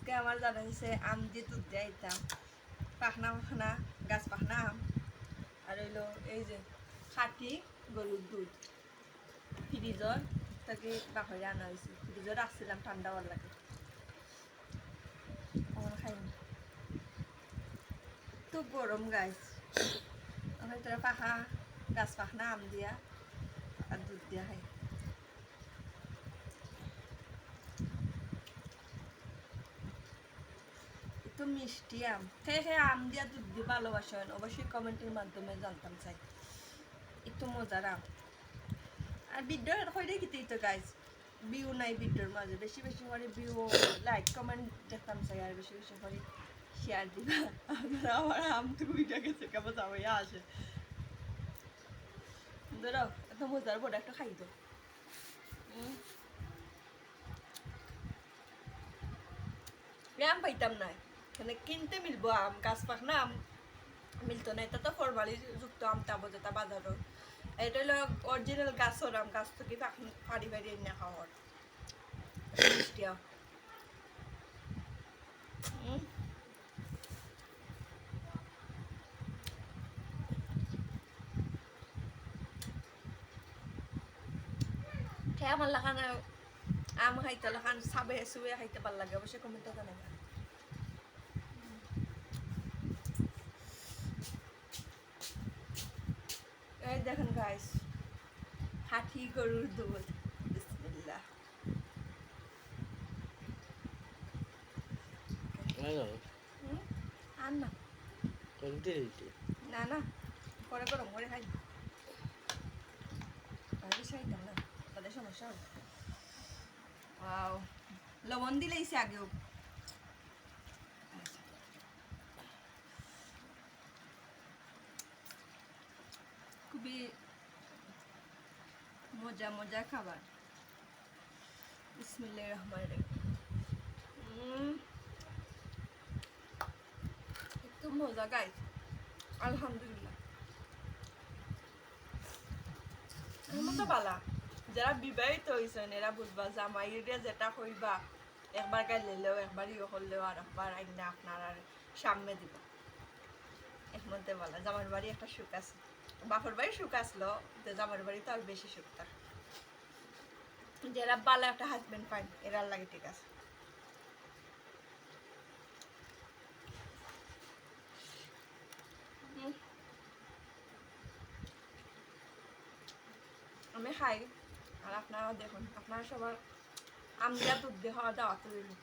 আজকে আমার জানা হয়েছে আম দিয়ে দুধ দিয়ে দিতাম পাখনা পাখনা গাছ পাখনা আম আর হইলো এই যে খাঁটি গরুর দুধ ফ্রিজর তাকে বাহরে আনা হয়েছে ফ্রিজর রাখছিলাম ঠান্ডা হওয়ার লাগে আমার খাইনি তো গরম গাছ আমার তোরা পাখা গাছ পাখনা আম দিয়া আর দুধ দিয়া খাই তো মিষ্টি আম খেয়ে আম দিয়া দুধ দিয়ে ভালোবাসেন অবশ্যই কমেন্টের মাধ্যমে জানতাম চাই একটু মজার আম আর ভিডিও হইলে কিতেই তো গাইজ ভিউ নাই ভিডিওর মাঝে বেশি বেশি করে ভিউ লাইক কমেন্ট দেখতাম চাই আর বেশি বেশি করে শেয়ার দিবা আপনারা আমার আম তো ভিডিও গেছে কেমন যাবে আসে ধরো এত মজার বড় একটা খাই তো আম পাইতাম না মানে কিনতে মিলবো আম গাছ পাক না আম মিলতো না এটা তো ফরমালি যুক্ত আম তাবো যেটা বাজারও এটা হলো অরিজিনাল গাছের আম গাছ থেকে ফাড়ি ফাড়ি এনে খাওয়ার মিষ্টি আম খেয়ে আমার লাগান আম খাইতে লাগান চাবে চুবে খাইতে ভাল লাগে অবশ্যই কমেন্টে জানাবে এই দেখেন গাইস হাতি গরুর দুধ বিসমিল্লাহ আর না না না পরে গরম করে খাই বেশি খাইতাম না তাদের সমস্যা হবে লবণ দিলেইছে আগেও খুবই মজা মজা খাবার বিসমিল্লাহির রহমানির রহিম একটু মজা গাই আলহামদুলিল্লাহ মতো বালা যারা বিবাহিত হয়েছেন এরা বুঝবা জামাইরা যেটা হইবা একবার গাই লেলেও একবার ইয়ে করলেও আর একবার আইনা আপনার আর সামনে দিব এর মধ্যে বলা জামার বাড়ি একটা সুখ আছে বাপর বাড়ি সুখ আসলো তো জামার বাড়ি তো আর বেশি সুখ থাকে যারা ভালো একটা হাজবেন্ড পায় এরার লাগে ঠিক আছে আমি খাই আর আপনারাও দেখুন আপনারা সবার আম দিয়া দুধ দিয়ে খাওয়া দাওয়া তৈরি